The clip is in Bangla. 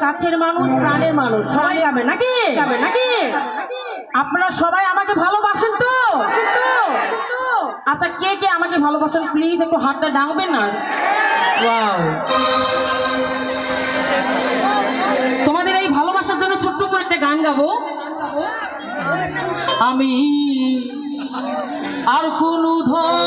কাছের মানুষ প্রাণের মানুষ সবাই গাবে নাকি আপনারা সবাই আমাকে ভালোবাসেন তো আচ্ছা কে কে আমাকে ভালোবাসেন প্লিজ একটু হাতটা ডাকবেন না ওয়াও তোমাদের এই ভালোবাসার জন্য ছোট্ট করে একটা গান গাবো আমি আর কোন ধর